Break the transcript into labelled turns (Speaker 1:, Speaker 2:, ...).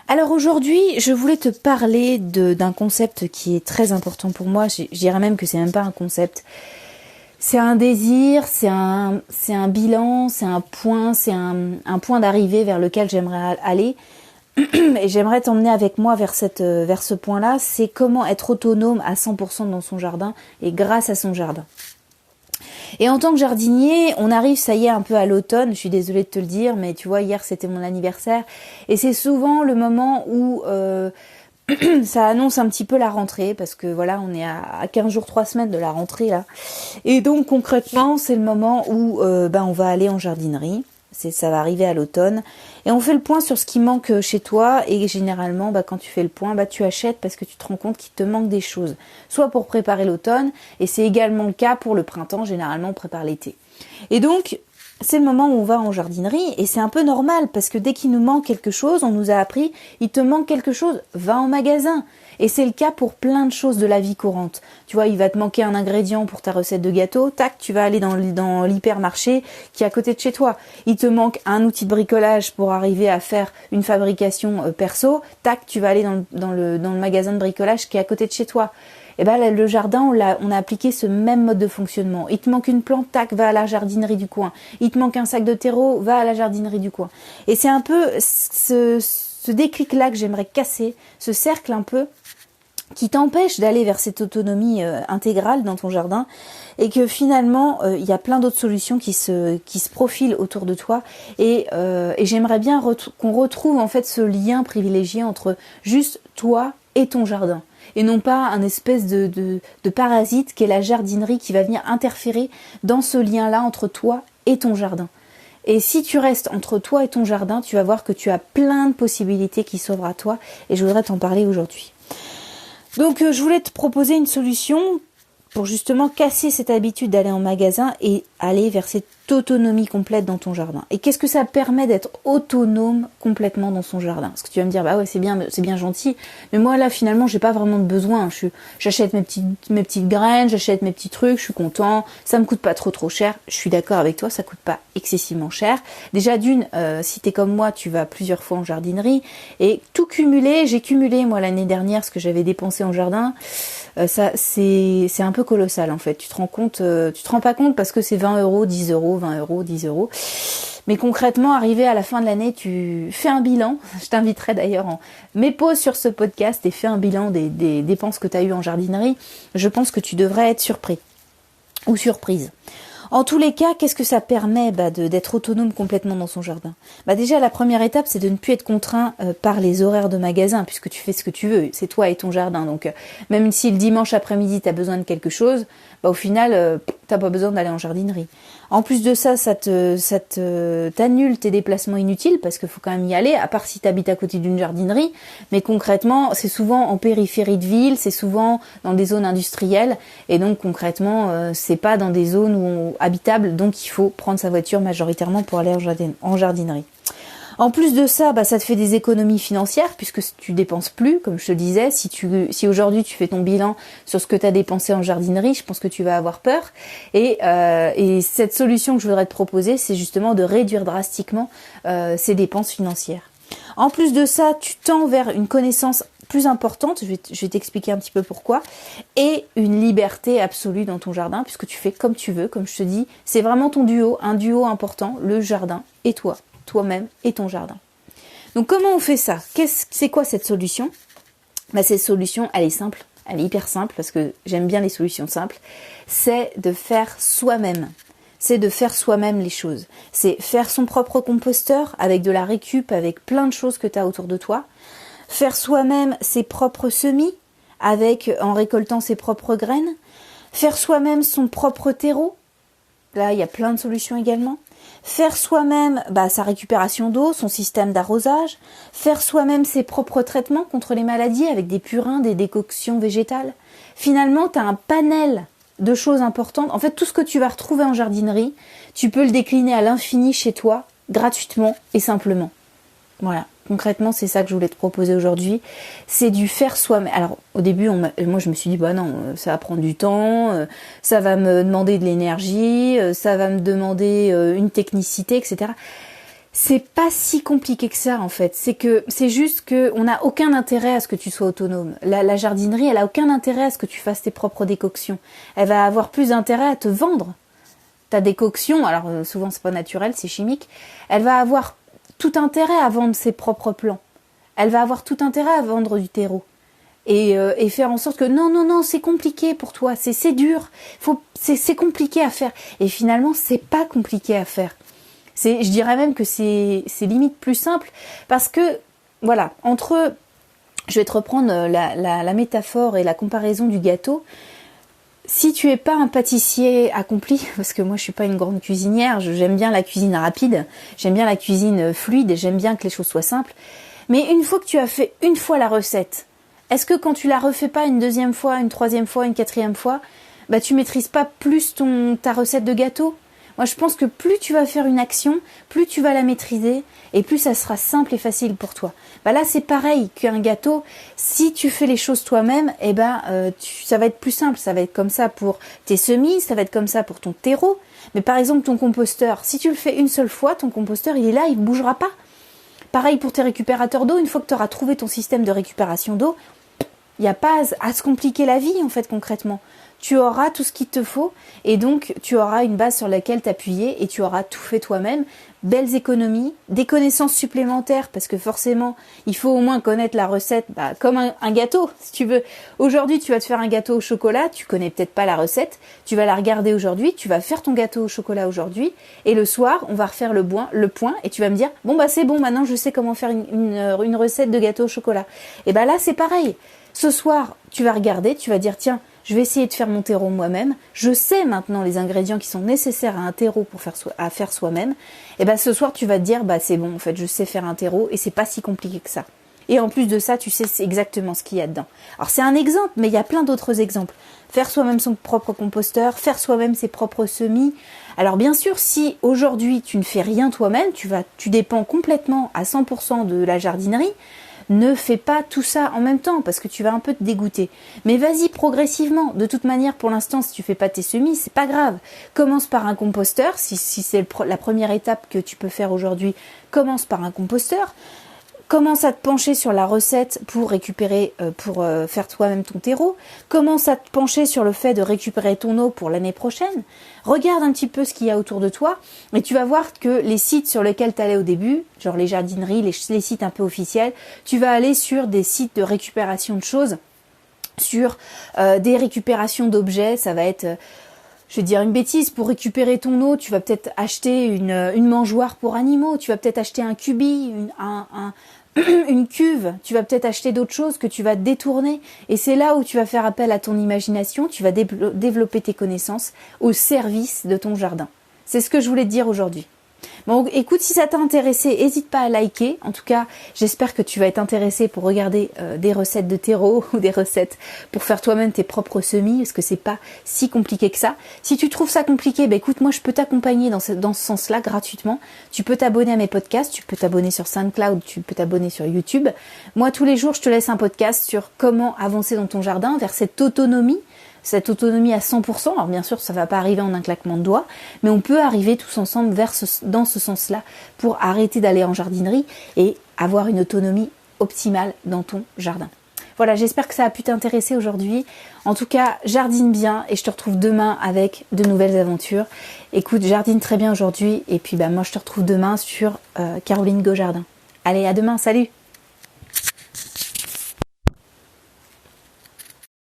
Speaker 1: Alors aujourd'hui, je voulais te parler d'un concept qui est très important pour moi. Je dirais même que c'est même pas un concept. C'est un désir, c'est un bilan, c'est un point d'arrivée vers lequel j'aimerais aller. Et j'aimerais t'emmener avec moi vers ce point-là. C'est comment être autonome à 100% dans son jardin et grâce à son jardin. Et en tant que jardinier, on arrive, ça y est, un peu à l'automne. Je suis désolée de te le dire, mais tu vois, hier c'était mon anniversaire. Et c'est souvent le moment où ça annonce un petit peu la rentrée, parce que voilà, on est à 15 jours, 3 semaines de la rentrée là. Et donc concrètement, c'est le moment où on va aller en jardinerie. Ça va arriver à l'automne. Et on fait le point sur ce qui manque chez toi. Et généralement, quand tu fais le point, tu achètes parce que tu te rends compte qu'il te manque des choses. Soit pour préparer l'automne, et c'est également le cas pour le printemps. Généralement, on prépare l'été. Et donc, c'est le moment où on va en jardinerie. Et c'est un peu normal parce que dès qu'il nous manque quelque chose, on nous a appris, il te manque quelque chose, va en magasin. Et c'est le cas pour plein de choses de la vie courante. Tu vois, il va te manquer un ingrédient pour ta recette de gâteau, tac, tu vas aller dans l'hypermarché qui est à côté de chez toi. Il te manque un outil de bricolage pour arriver à faire une fabrication perso, tac, tu vas aller dans le magasin de bricolage qui est à côté de chez toi. Et le jardin, on a appliqué ce même mode de fonctionnement. Il te manque une plante, tac, va à la jardinerie du coin. Il te manque un sac de terreau, va à la jardinerie du coin. Et c'est un peu ce déclic-là que j'aimerais casser, ce cercle un peu qui t'empêche d'aller vers cette autonomie intégrale dans ton jardin, et que finalement il y a plein d'autres solutions qui se profilent autour de toi, et j'aimerais bien qu'on retrouve en fait ce lien privilégié entre juste toi et ton jardin, et non pas un espèce de parasite qui est la jardinerie qui va venir interférer dans ce lien-là entre toi et ton jardin. Et si tu restes entre toi et ton jardin, tu vas voir que tu as plein de possibilités qui s'ouvrent à toi, et je voudrais t'en parler aujourd'hui. Donc je voulais te proposer une solution pour justement casser cette habitude d'aller en magasin et aller vers cette autonomie complète dans ton jardin. Et qu'est-ce que ça permet d'être autonome complètement dans son jardin? Parce que tu vas me dire, bah ouais, c'est bien gentil, mais moi là finalement j'ai pas vraiment de besoin. J'achète mes petites graines, j'achète mes petits trucs, je suis content, ça me coûte pas trop cher. Je suis d'accord avec toi, ça coûte pas excessivement cher. Déjà si t'es comme moi, tu vas plusieurs fois en jardinerie, et tout cumulé, j'ai cumulé moi l'année dernière ce que j'avais dépensé en jardin. Ça c'est un peu colossal en fait. Tu te rends pas compte parce que c'est 20 €, 10 €, 20 €, 10 €. Mais concrètement, arrivé à la fin de l'année, tu fais un bilan. Je t'inviterai d'ailleurs en mes pauses sur ce podcast et fais un bilan des dépenses que tu as eues en jardinerie. Je pense que tu devrais être surpris ou surprise. En tous les cas, qu'est-ce que ça permet d'être autonome complètement dans son jardin? Déjà, la première étape, c'est de ne plus être contraint par les horaires de magasin, puisque tu fais ce que tu veux. C'est toi et ton jardin. Donc, même si le dimanche après-midi, tu as besoin de quelque chose, au final, t'as pas besoin d'aller en jardinerie. En plus de ça, ça t'annule tes déplacements inutiles, parce qu'il faut quand même y aller, à part si tu habites à côté d'une jardinerie. Mais concrètement, c'est souvent en périphérie de ville, c'est souvent dans des zones industrielles, et donc concrètement, c'est pas dans des zones habitables, donc il faut prendre sa voiture majoritairement pour aller en jardinerie. En plus de ça, ça te fait des économies financières puisque tu dépenses plus, comme je te disais. Si aujourd'hui tu fais ton bilan sur ce que tu as dépensé en jardinerie, je pense que tu vas avoir peur. Et cette solution que je voudrais te proposer, c'est justement de réduire drastiquement ces dépenses financières. En plus de ça, tu tends vers une connaissance plus importante, je vais t'expliquer un petit peu pourquoi, et une liberté absolue dans ton jardin, puisque tu fais comme tu veux, comme je te dis, c'est vraiment ton duo, un duo important, le jardin et toi-même et ton jardin. Donc comment on fait ça? C'est quoi cette solution? Cette solution, elle est simple, elle est hyper simple, parce que j'aime bien les solutions simples, c'est de faire soi-même. C'est de faire soi-même les choses. C'est faire son propre composteur avec de la récup, avec plein de choses que tu as autour de toi. Faire soi-même ses propres semis en récoltant ses propres graines. Faire soi-même son propre terreau. Là, il y a plein de solutions également. Faire soi-même sa récupération d'eau, son système d'arrosage. Faire soi-même ses propres traitements contre les maladies avec des purins, des décoctions végétales. Finalement, tu as un panel de choses importantes. En fait, tout ce que tu vas retrouver en jardinerie, tu peux le décliner à l'infini chez toi, gratuitement et simplement. Voilà, concrètement, c'est ça que je voulais te proposer aujourd'hui. C'est du faire soi-même. Alors, au début, moi, je me suis dit, non, ça va prendre du temps, ça va me demander de l'énergie, ça va me demander une technicité, etc. c'est pas si compliqué que ça en fait. C'est juste que on n'a aucun intérêt à ce que tu sois autonome. La jardinerie, elle a aucun intérêt à ce que tu fasses tes propres décoctions. Elle va avoir plus d'intérêt à te vendre ta décoction. Alors souvent c'est pas naturel, c'est chimique. Elle va avoir tout intérêt à vendre ses propres plants. Elle va avoir tout intérêt à vendre du terreau. Et faire en sorte que non, c'est compliqué pour toi, c'est dur, c'est compliqué à faire. Et finalement, c'est pas compliqué à faire. Je dirais même que c'est limite plus simple parce que, voilà, je vais te reprendre la métaphore et la comparaison du gâteau. Si tu es pas un pâtissier accompli, parce que moi je suis pas une grande cuisinière, j'aime bien la cuisine rapide, j'aime bien la cuisine fluide, j'aime bien que les choses soient simples, mais une fois que tu as fait une fois la recette, est-ce que quand tu la refais pas une deuxième fois, une troisième fois, une quatrième fois, bah tu maîtrises pas plus ta recette de gâteau? Moi je pense que plus tu vas faire une action, plus tu vas la maîtriser et plus ça sera simple et facile pour toi. Bah là c'est pareil qu'un gâteau, si tu fais les choses toi-même, ça va être plus simple, ça va être comme ça pour tes semis, ça va être comme ça pour ton terreau. Mais par exemple ton composteur, si tu le fais une seule fois, ton composteur il est là, il ne bougera pas. Pareil pour tes récupérateurs d'eau, une fois que tu auras trouvé ton système de récupération d'eau, il n'y a pas à se compliquer la vie en fait concrètement. Tu auras tout ce qu'il te faut et donc tu auras une base sur laquelle t'appuyer et tu auras tout fait toi-même. Belles économies, des connaissances supplémentaires parce que forcément il faut au moins connaître la recette comme un gâteau si tu veux. Aujourd'hui tu vas te faire un gâteau au chocolat, tu connais peut-être pas la recette, tu vas la regarder aujourd'hui, tu vas faire ton gâteau au chocolat aujourd'hui et le soir on va refaire le point et tu vas me dire c'est bon maintenant je sais comment faire une recette de gâteau au chocolat. Et là c'est pareil. Ce soir, tu vas regarder, tu vas dire tiens, je vais essayer de faire mon terreau moi-même. Je sais maintenant les ingrédients qui sont nécessaires à un terreau pour faire soi-même. Et ce soir, tu vas te dire c'est bon, en fait, je sais faire un terreau et c'est pas si compliqué que ça. Et en plus de ça, tu sais exactement ce qu'il y a dedans. Alors c'est un exemple, mais il y a plein d'autres exemples. Faire soi-même son propre composteur, faire soi-même ses propres semis. Alors bien sûr, si aujourd'hui tu ne fais rien toi-même, tu dépends complètement à 100% de la jardinerie. Ne fais pas tout ça en même temps parce que tu vas un peu te dégoûter. Mais vas-y progressivement. De toute manière, pour l'instant, si tu fais pas tes semis, c'est pas grave. Commence par un composteur. Si c'est la première étape que tu peux faire aujourd'hui, commence par un composteur. Commence à te pencher sur la recette pour faire toi-même ton terreau. Commence à te pencher sur le fait de récupérer ton eau pour l'année prochaine. Regarde un petit peu ce qu'il y a autour de toi et tu vas voir que les sites sur lesquels tu allais au début, genre les jardineries, les sites un peu officiels, tu vas aller sur des sites de récupération de choses, sur des récupérations d'objets. Ça va être... je vais te dire une bêtise, pour récupérer ton eau, tu vas peut-être acheter une mangeoire pour animaux, tu vas peut-être acheter un cubi, une cuve, tu vas peut-être acheter d'autres choses que tu vas détourner. Et c'est là où tu vas faire appel à ton imagination, tu vas développer tes connaissances au service de ton jardin. C'est ce que je voulais te dire aujourd'hui. Bon, écoute, si ça t'a intéressé, n'hésite pas à liker. En tout cas, j'espère que tu vas être intéressé pour regarder des recettes de terreau ou des recettes pour faire toi-même tes propres semis, parce que c'est pas si compliqué que ça. Si tu trouves ça compliqué, écoute, moi je peux t'accompagner dans ce sens-là gratuitement. Tu peux t'abonner à mes podcasts, tu peux t'abonner sur SoundCloud, tu peux t'abonner sur YouTube. Moi, tous les jours, je te laisse un podcast sur comment avancer dans ton jardin vers cette autonomie à 100%. Alors bien sûr, ça va pas arriver en un claquement de doigts, mais on peut arriver tous ensemble dans ce sens-là pour arrêter d'aller en jardinerie et avoir une autonomie optimale dans ton jardin. Voilà, j'espère que ça a pu t'intéresser aujourd'hui. En tout cas, jardine bien et je te retrouve demain avec de nouvelles aventures. Écoute, jardine très bien aujourd'hui et puis moi je te retrouve demain sur Caroline Go Jardin. Allez, à demain, salut!